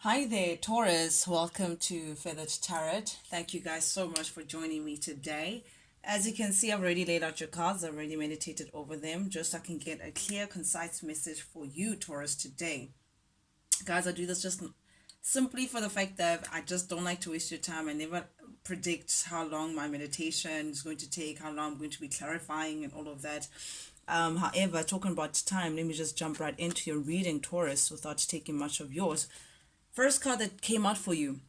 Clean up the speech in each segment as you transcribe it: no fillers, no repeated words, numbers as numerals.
Hi there, Taurus. Welcome to Feathered Tarot. Thank you guys so much for joining me today. As you can see, I've already laid out your cards. I've already meditated over them just so I can get a clear, concise message for you, Taurus, today. Guys, I do this just simply for the fact that I just don't like to waste your time. I never predict how long my meditation is going to take, how long I'm going to be clarifying and all of that. However, talking about time, let me just jump right into your reading, Taurus, without taking much of yours. First card that came out for you,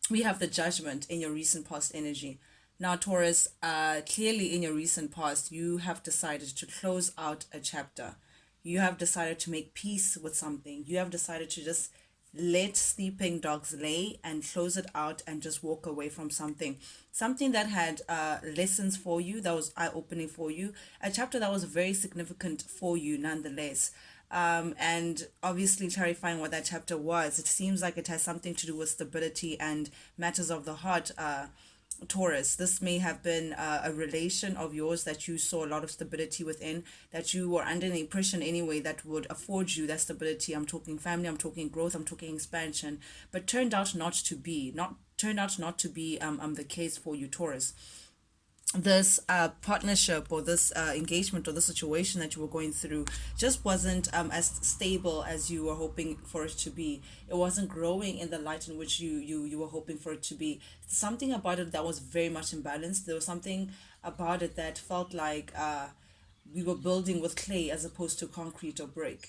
we have the Judgment in your recent past energy. Now, Taurus, clearly in your recent past, you have decided to close out a chapter. You have decided to make peace with something. You have decided to just let sleeping dogs lay and close it out and just walk away from something. Something that had lessons for you, that was eye-opening for you. A chapter that was very significant for you nonetheless. And obviously clarifying what that chapter was. It seems like it has something to do with stability and matters of the heart, Taurus. This may have been a relation of yours that you saw a lot of stability within, that you were under the impression anyway that would afford you that stability. I'm talking family, I'm talking growth, I'm talking expansion, but turned out not to be, the case for you, Taurus. This partnership or this engagement or the situation that you were going through just wasn't as stable as you were hoping for it to be. It wasn't growing in the light in which you were hoping for it to be. Something about it that was very much imbalanced. There was something about it that felt like we were building with clay as opposed to concrete or brick,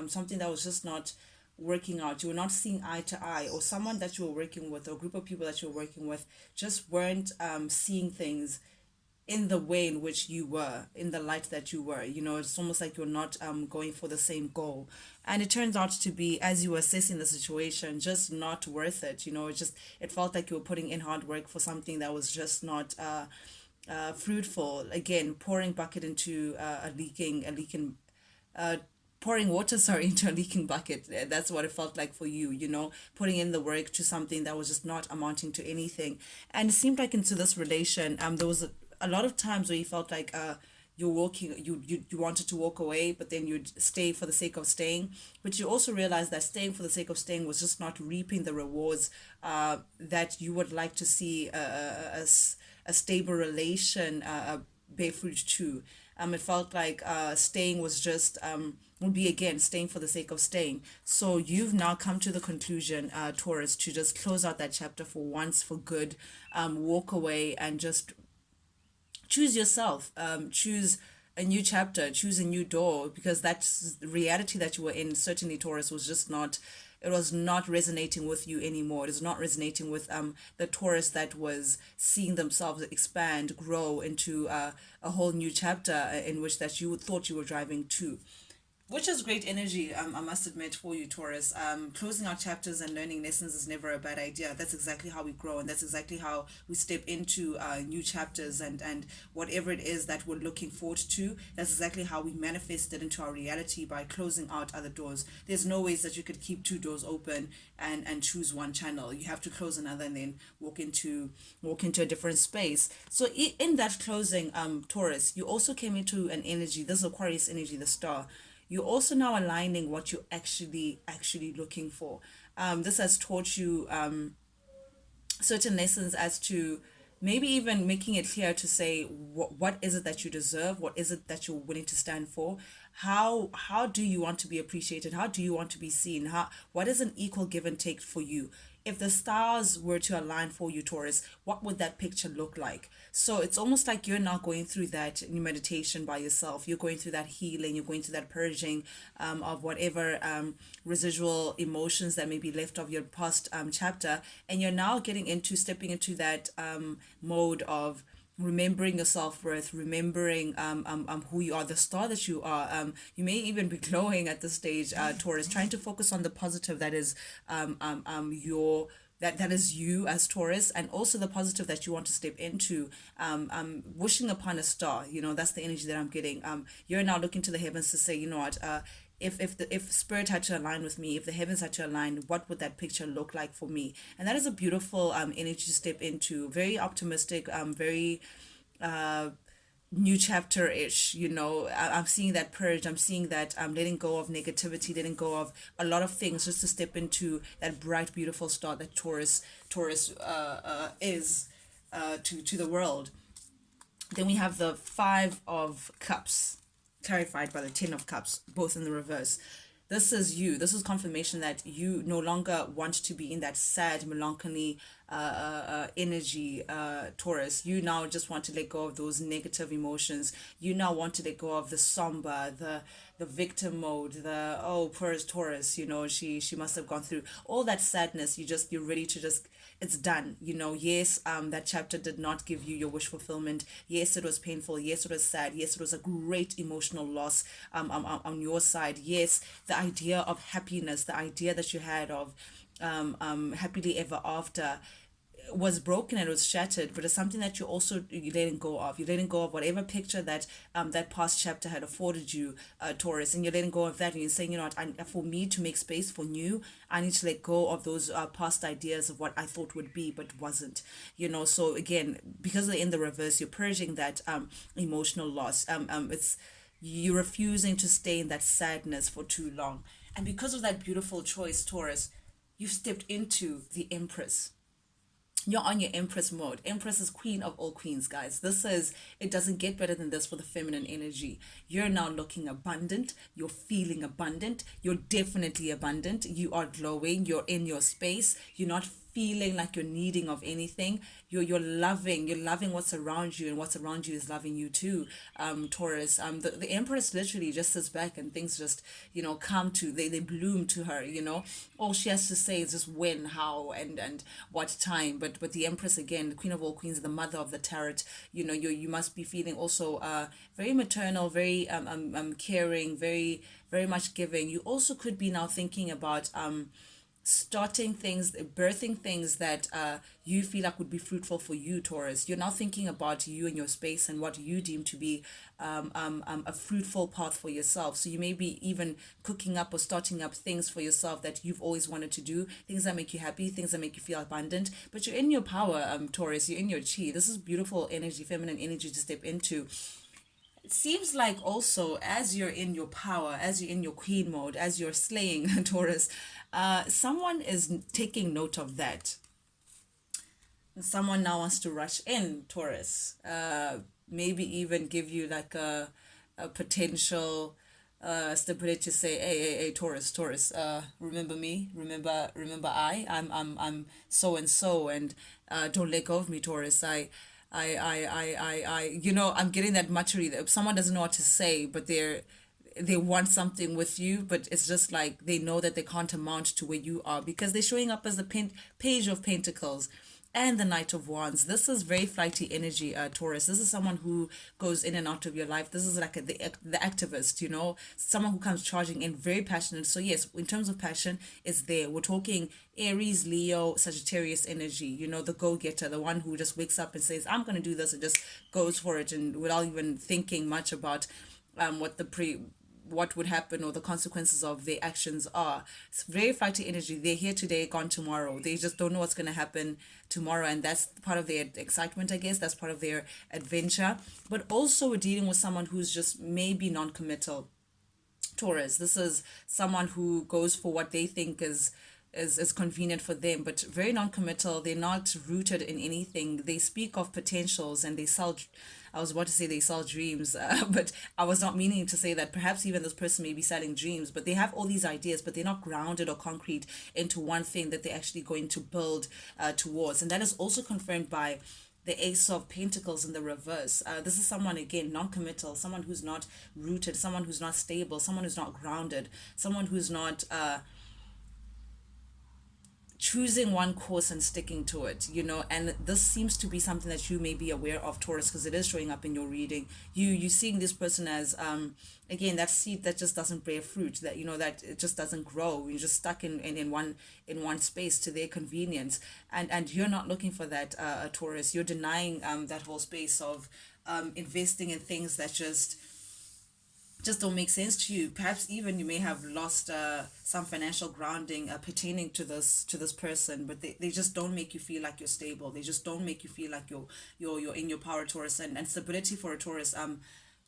something that was just not working out. You were not seeing eye to eye, or someone that you were working with or a group of people that you were working with just weren't seeing things in the way in which you were, in the light that you were. It's almost like you're not going for the same goal. And it turns out to be, as you were assessing the situation, just not worth it. It felt like you were putting in hard work for something that was just not fruitful. Again, pouring bucket into pouring water, sorry, into a leaking bucket. That's what it felt like for you, putting in the work to something that was just not amounting to anything. And it seemed like into this relation, there was a lot of times where you felt like you're walking, you wanted to walk away, but then you'd stay for the sake of staying. But you also realized that staying for the sake of staying was just not reaping the rewards that you would like to see a stable relation bear fruit too. It felt like staying was just would be again staying for the sake of staying. So you've now come to the conclusion, Taurus, to just close out that chapter for once for good, walk away and just choose yourself. Choose a new chapter, choose a new door, because that's the reality that you were in. Certainly, Taurus was just not. It was not resonating with you anymore. It is not resonating with the Taurus that was seeing themselves expand, grow into a whole new chapter in which that you thought you were driving to, which is great energy, I must admit, for you, Taurus. Closing our chapters and learning lessons is never a bad idea. That's exactly how we grow, and that's exactly how we step into new chapters and whatever it is that we're looking forward to. That's exactly how we manifest it into our reality, by closing out other doors. There's no ways that you could keep two doors open and choose one channel. You have to close another and then walk into a different space. So in that closing, Taurus, you also came into an energy. This is Aquarius energy, the star. You're also now aligning what you're actually looking for. This has taught you certain lessons as to maybe even making it clear to say what is it that you deserve, what is it that you're willing to stand for, how do you want to be appreciated, how do you want to be seen, what is an equal give and take for you. If the stars were to align for you, Taurus, what would that picture look like? So it's almost like you're now going through that new meditation by yourself. You're going through that healing. You're going through that purging of whatever residual emotions that may be left of your past chapter. And you're now stepping into that mode of remembering your self-worth, remembering who you are, the star that you are. You may even be glowing at this stage, Taurus, trying to focus on the positive that is your that is you as Taurus, and also the positive that you want to step into. Wishing upon a star, that's the energy that I'm getting. You're now looking to the heavens to say, you know what, if spirit had to align with me, if the heavens had to align, what would that picture look like for me? And that is a beautiful energy to step into. Very optimistic, very new chapter ish, I'm seeing that purge. I'm seeing that letting go of negativity, letting go of a lot of things, just to step into that bright beautiful star that Taurus is to the world. Then we have the Five of Cups, clarified by the Ten of Cups, both in the reverse. This is you. This is confirmation that you no longer want to be in that sad, melancholy energy, Taurus. You now just want to let go of those negative emotions. You now want to let go of the somber, the victim mode, the oh poor Taurus, she must have gone through all that sadness. You're ready to just, it's done. Yes, that chapter did not give you your wish fulfillment. Yes, it was painful. Yes, it was sad. Yes, it was a great emotional loss on your side. Yes, the idea of happiness, the idea that you had of happily ever after was broken and it was shattered, but it's something that you're letting go of. You're letting go of whatever picture that that past chapter had afforded you, Taurus, and you're letting go of that, and you're saying, for me to make space for new, I need to let go of those past ideas of what I thought would be but wasn't. So again, because they're in the reverse, you're purging that emotional loss. It's you refusing to stay in that sadness for too long, and because of that beautiful choice, Taurus, you've stepped into the Empress. You're on your Empress mode. Empress is queen of all queens, guys. It doesn't get better than this for the feminine energy. You're now looking abundant. You're feeling abundant. You're definitely abundant. You are glowing. You're in your space. You're not feeling like you're needing of anything. You're loving what's around you, and what's around you is loving you too. Taurus, the Empress literally just sits back and things just come to, they bloom to her. All she has to say is just when, how, and what time. But the Empress, again, the queen of all queens, the mother of the tarot, you must be feeling also very maternal, very caring, very very much giving. You also could be now thinking about starting things, birthing things that you feel like would be fruitful for you, Taurus. You're now thinking about you and your space and what you deem to be a fruitful path for yourself. So you may be even cooking up or starting up things for yourself that you've always wanted to do, things that make you happy, things that make you feel abundant. But you're in your power, Taurus. You're in your chi. This is beautiful energy, feminine energy to step into. It seems like also, as you're in your power, as you're in your queen mode, as you're slaying Taurus, someone is taking note of that. Someone now wants to rush in, Taurus. Maybe even give you like a potential stability to say, hey, Taurus, remember me, remember I'm so and so, and don't let go of me, Taurus. I'm getting that muttery that someone doesn't know what to say, but they want something with you, but it's just like they know that they can't amount to where you are because they're showing up as the page of pentacles and the Knight of Wands. This is very flighty energy, Taurus. This is someone who goes in and out of your life. This is like the activist, someone who comes charging in, very passionate. So yes, in terms of passion, it's there. We're talking Aries, Leo, Sagittarius energy, the go-getter, the one who just wakes up and says, I'm going to do this, and just goes for it, and without even thinking much about what would happen or the consequences of their actions are. It's very flighty energy. They're here today, gone tomorrow. They just don't know what's going to happen tomorrow, and that's part of their excitement, I guess. That's part of their adventure. But also we're dealing with someone who's just maybe non-committal. Taurus, this is someone who goes for what they think is convenient for them, but very non-committal. They're not rooted in anything. They speak of potentials and they sell, I was about to say they sell dreams, but I was not meaning to say that. Perhaps even this person may be selling dreams, but they have all these ideas, but they're not grounded or concrete into one thing that they're actually going to build towards. And that is also confirmed by the Ace of Pentacles in the reverse. This is someone, again, non-committal, someone who's not rooted, someone who's not stable, someone who's not grounded, someone who's not choosing one course and sticking to it, and this seems to be something that you may be aware of, Taurus, because it is showing up in your reading. You seeing this person as again, that seed that just doesn't bear fruit, that that it just doesn't grow. You're just stuck in one space to their convenience, and you're not looking for that, Taurus. You're denying that whole space of investing in things that just just don't make sense to you. Perhaps even you may have lost some financial grounding pertaining to this person, but they just don't make you feel like you're stable. They just don't make you feel like you're in your power, Taurus. And stability for a Taurus,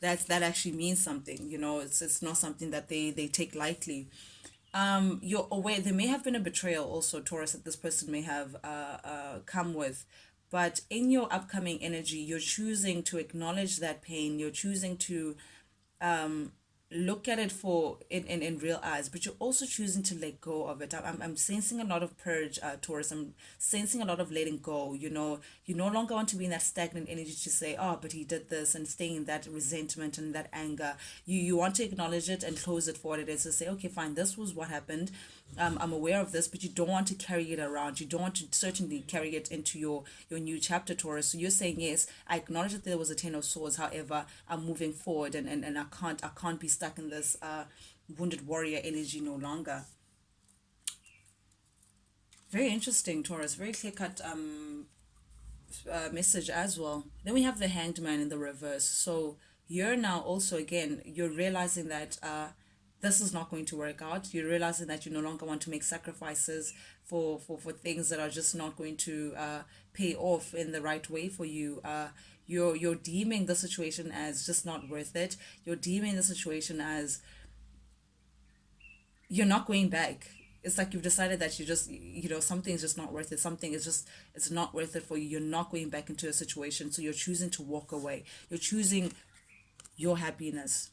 that actually means something. You know, it's not something that they take lightly. You're aware there may have been a betrayal also, Taurus, that this person may have come with. But in your upcoming energy, you're choosing to acknowledge that pain. You're choosing to look at it for in real eyes, but you're also choosing to let go of it. I'm sensing a lot of purge, Taurus. I'm sensing a lot of letting go. You know, you no longer want to be in that stagnant energy to say, oh, but he did this, and staying in that resentment and that anger. You want to acknowledge it and close it for what it is, to say, okay, fine, this was what happened. I'm aware of this, but you don't want to carry it around. You don't want to certainly carry it into your new chapter, Taurus. So you're saying, yes, I acknowledge that there was a Ten of Swords. However, I'm moving forward, and I can't be stuck in this wounded warrior energy no longer. Very interesting, Taurus. Very clear cut message as well. Then we have the Hanged Man in the reverse. So you're now also, again, you're realizing that this is not going to work out. You're realizing that you no longer want to make sacrifices for things that are just not going to pay off in the right way for you. You're deeming the situation as just not worth it. You're deeming the situation as you're not going back. It's like you've decided that something's just not worth it. Something is just, it's not worth it for you. You're not going back into a situation, so you're choosing to walk away. You're choosing your happiness.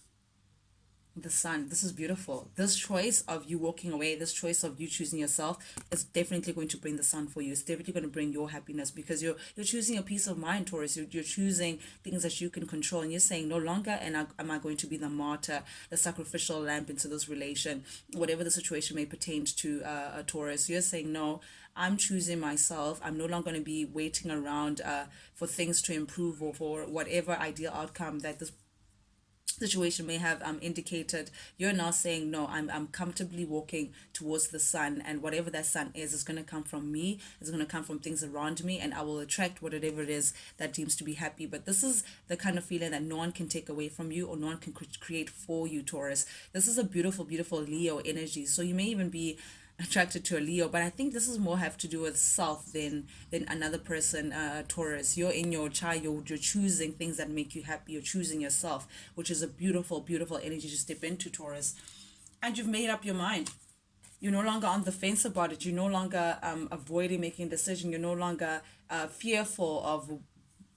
The Sun, this is beautiful. This choice of you walking away, this choice of you choosing yourself, is definitely going to bring the sun for you. It's definitely going to bring your happiness, because you're choosing a peace of mind, Taurus. You're choosing things that you can control, and you're saying, no longer am I going to be the martyr, the sacrificial lamb into this relation, whatever the situation may pertain to a Taurus. You're saying, no, I'm choosing myself. I'm no longer going to be waiting around for things to improve, or for whatever ideal outcome that this situation may have indicated. You're now saying, no, I'm comfortably walking towards the sun, and whatever that sun is going to come from me. It's going to come from things around me, and I will attract whatever it is that deems to be happy. But this is the kind of feeling that no one can take away from you, or no one can create for you, Taurus. This is a beautiful, beautiful Leo energy. So you may even be attracted to a Leo, but I think this is more have to do with self than another person. Taurus, you're in your child, you're choosing things that make you happy. You're choosing yourself, which is a beautiful, beautiful energy to step into, Taurus. And you've made up your mind. You're no longer on the fence about it. You're no longer avoiding making a decision. You're no longer fearful of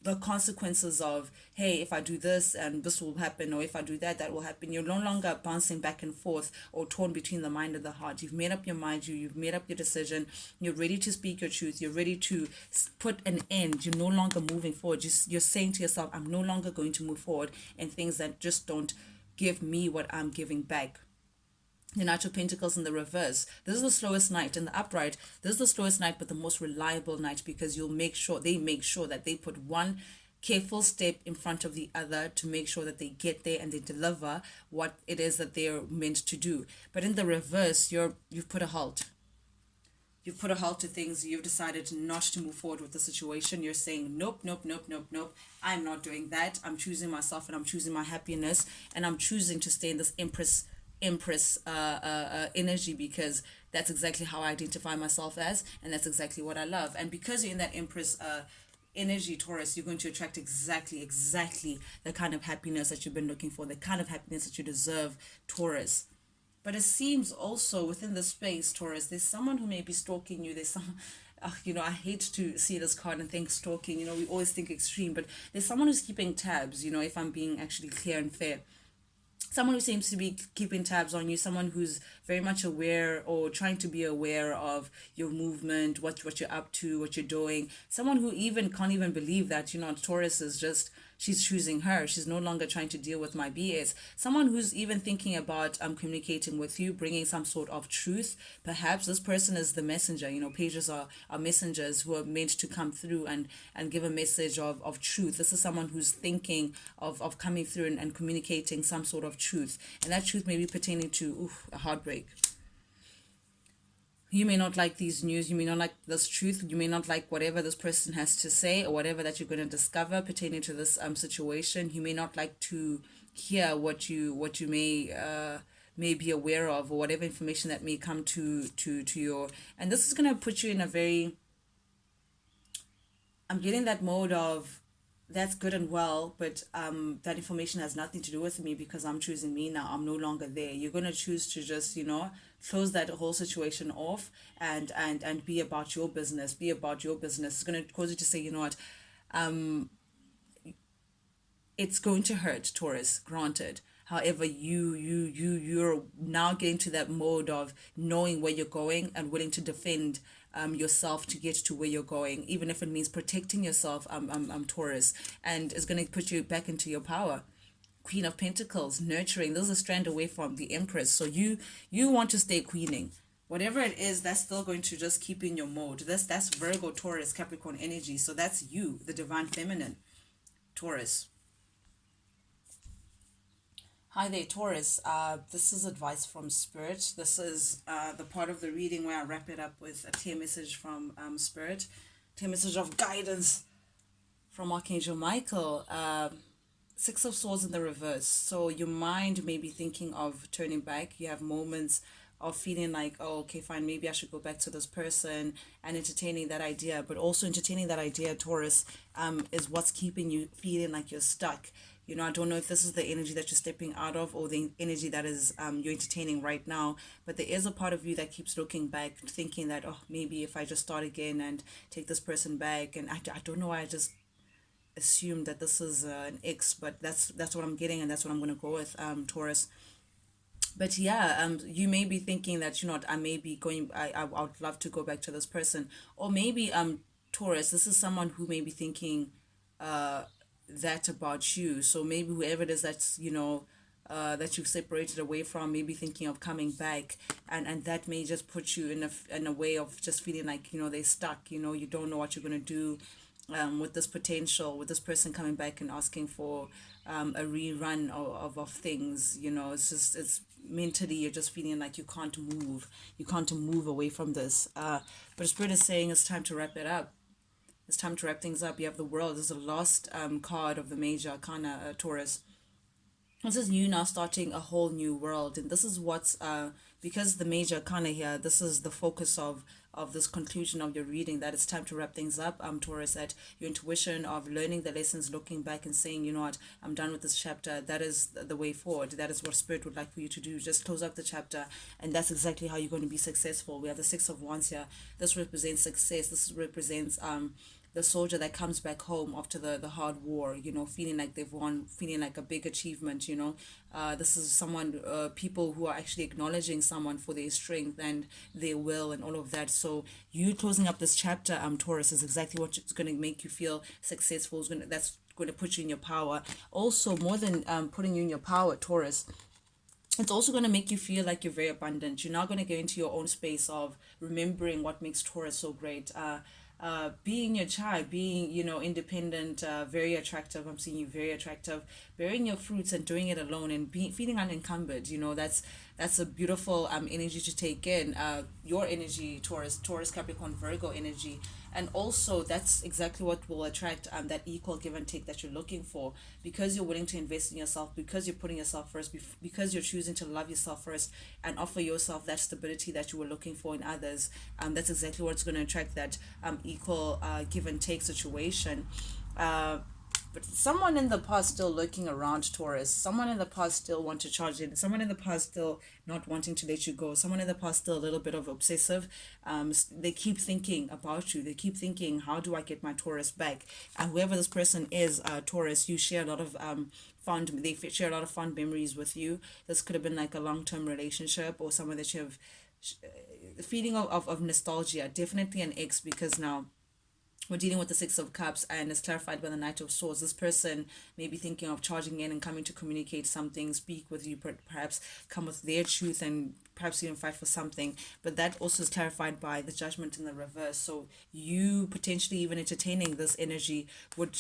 the consequences of, hey, if I do this and this will happen, or if I do that, that will happen. You're no longer bouncing back and forth or torn between the mind and the heart. You've made up your mind. You've made up your decision. You're ready to speak your truth. You're ready to put an end. You're no longer moving forward. You're saying to yourself, I'm no longer going to move forward in things that just don't give me what I'm giving back. The Knight of Pentacles in the reverse. This is the slowest knight. In the upright, this is the slowest knight, but the most reliable knight, because they make sure that they put one careful step in front of the other to make sure that they get there and they deliver what it is that they're meant to do. But in the reverse, you've put a halt. You've put a halt to things. You've decided not to move forward with the situation. You're saying, nope, nope, nope, nope, nope. I'm not doing that. I'm choosing myself, and I'm choosing my happiness, and I'm choosing to stay in this Empress energy, because that's exactly how I identify myself as, and that's exactly what I love. And because you're in that Empress energy, Taurus, you're going to attract exactly the kind of happiness that you've been looking for, the kind of happiness that you deserve, Taurus. But it seems also within the space, Taurus, there's someone who may be stalking you. There's some, I hate to see this card and think stalking. We always think extreme, but there's someone who's keeping tabs. If I'm being actually clear and fair, someone who seems to be keeping tabs on you, someone who's very much aware, or trying to be aware of your movement, what you're up to, what you're doing, someone who even can't even believe that, Taurus is just, she's choosing her. She's no longer trying to deal with my BS. Someone who's even thinking about communicating with you, bringing some sort of truth. Perhaps this person is the messenger. Pages are messengers who are meant to come through and give a message of truth. This is someone who's thinking of coming through and communicating some sort of truth. And that truth may be pertaining to a heartbreak. You may not like these news, you may not like this truth, you may not like whatever this person has to say, or whatever that you're going to discover pertaining to this situation. You may not like to hear what you may be aware of, or whatever information that may come to your, and this is going to put you in a very, I'm getting that mode of, that's good and well, but that information has nothing to do with me because I'm choosing me now. I'm no longer there. You're gonna choose to just, close that whole situation off, and be about your business. Be about your business. It's gonna cause you to say, you know what, it's going to hurt, Taurus, granted. However, you're now getting to that mode of knowing where you're going and willing to defend yourself to get to where you're going, even if it means protecting yourself, Taurus, and it's going to put you back into your power. Queen of Pentacles, nurturing. This is a strand away from the Empress. So you want to stay queening. Whatever it is, that's still going to just keep you in your mode. That's Virgo, Taurus, Capricorn energy. So that's you, the divine feminine, Taurus. Hi there, Taurus. This is advice from Spirit. This is the part of the reading where I wrap it up with a clear message from Spirit, clear message of guidance from Archangel Michael. Six of Swords in the reverse. So your mind may be thinking of turning back. You have moments of feeling like, oh, okay, fine, maybe I should go back to this person, and entertaining that idea. But also entertaining that idea, Taurus, is what's keeping you feeling like you're stuck. I don't know if this is the energy that you're stepping out of, or the energy that is you're entertaining right now. But there is a part of you that keeps looking back, thinking that, oh, maybe if I just start again and take this person back. And I don't know why I just assumed that this is an ex, but that's what I'm getting, and that's what I'm going to go with, Taurus. But yeah, you may be thinking that, I may be going, I would love to go back to this person. Or maybe, Taurus, this is someone who may be thinking that about you. So maybe whoever it is that's, that you've separated away from, maybe thinking of coming back, and that may just put you in a way of just feeling like, they're stuck. You don't know what you're going to do with this potential, with this person coming back and asking for a rerun of things. It's mentally, you're just feeling like you can't move away from this, but Spirit is saying it's time to wrap it up. It's time to wrap things up. You have the World. This is the last card of the major arcana, Taurus. This is you now starting a whole new world, and this is what's because the major arcana here, this is the focus of this conclusion of your reading, that it's time to wrap things up, Taurus. That your intuition of learning the lessons, looking back and saying, you know what, I'm done with this chapter, that is the way forward. That is what Spirit would like for you to do. Just close up the chapter, and that's exactly how you're going to be successful. We have the Six of Wands here. This represents success. This represents the soldier that comes back home after the hard war, feeling like they've won, feeling like a big achievement. This is someone, people who are actually acknowledging someone for their strength and their will and all of that. So you closing up this chapter, Taurus, is exactly what it's going to make you feel successful. That's going to put you in your power. Also, more than putting you in your power, Taurus, it's also going to make you feel like you're very abundant. You're not going to go into your own space of remembering what makes Taurus so great. Being your child, being, independent, very attractive. I'm seeing you very attractive, bearing your fruits and doing it alone, and feeling unencumbered. That's a beautiful energy to take in. Your energy, Taurus, Capricorn, Virgo energy. And also, that's exactly what will attract that equal give and take that you're looking for, because you're willing to invest in yourself, because you're putting yourself first, because you're choosing to love yourself first and offer yourself that stability that you were looking for in others. That's exactly what's going to attract that equal give and take situation. But someone in the past still lurking around, Taurus. Someone in the past still want to charge it. Someone in the past still not wanting to let you go. Someone in the past still a little bit of obsessive. They keep thinking about you. They keep thinking, how do I get my Taurus back? And whoever this person is, Taurus, you share a lot of they share a lot of fond memories with you. This could have been like a long-term relationship, or someone that you have the feeling of nostalgia. Definitely an ex, because now we're dealing with the Six of Cups, and it's clarified by the Knight of Swords. This person may be thinking of charging in and coming to communicate something, speak with you, perhaps come with their truth, and perhaps even fight for something. But that also is clarified by the Judgment in the reverse. So you potentially even entertaining this energy would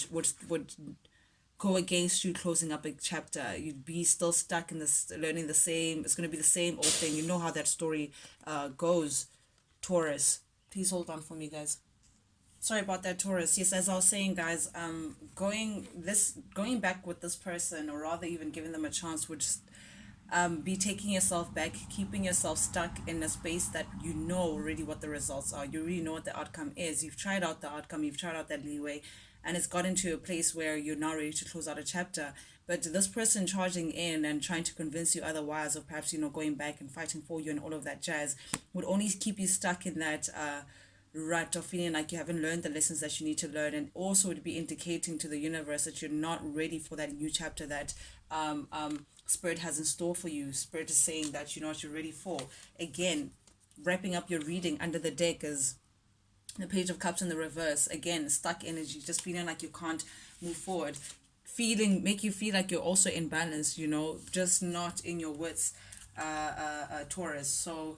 go against you closing up a chapter. You'd be still stuck in this, learning the same. It's going to be the same old thing. You know how that story goes, Taurus. Please hold on for me, guys. Sorry about that, Taurus. Yes, as I was saying, guys, going back with this person, or rather even giving them a chance, would just be taking yourself back, keeping yourself stuck in a space that you know already what the results are. You really know what the outcome is. You've tried out the outcome, you've tried out that leeway, and it's gotten to a place where you're now ready to close out a chapter. But this person charging in and trying to convince you otherwise, or perhaps, going back and fighting for you and all of that jazz, would only keep you stuck in that rut of feeling like you haven't learned the lessons that you need to learn, and also would be indicating to the universe that you're not ready for that new chapter that spirit has in store for you. Spirit is saying that you know what you're ready for. Again, wrapping up your reading, under the deck is the page of cups in the reverse. Again, stuck energy, just feeling like you can't move forward, feeling make you feel like you're also in balance, just not in your wits, Taurus. So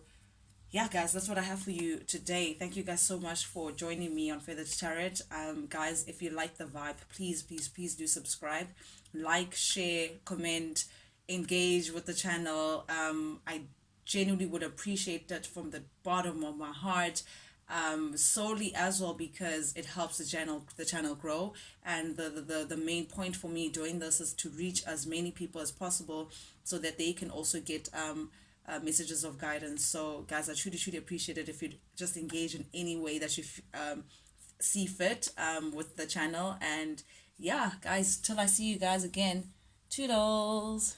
yeah, guys, that's what I have for you today. Thank you guys so much for joining me on Feathered Tarot. Guys, if you like the vibe, please, please, please do subscribe, like, share, comment, engage with the channel. I genuinely would appreciate that from the bottom of my heart. Solely as well because it helps the channel grow, and the main point for me doing this is to reach as many people as possible so that they can also get messages of guidance. So guys, I truly truly appreciate it if you just engage in any way that you see fit with the channel. And yeah, guys, till I see you guys again, toodles.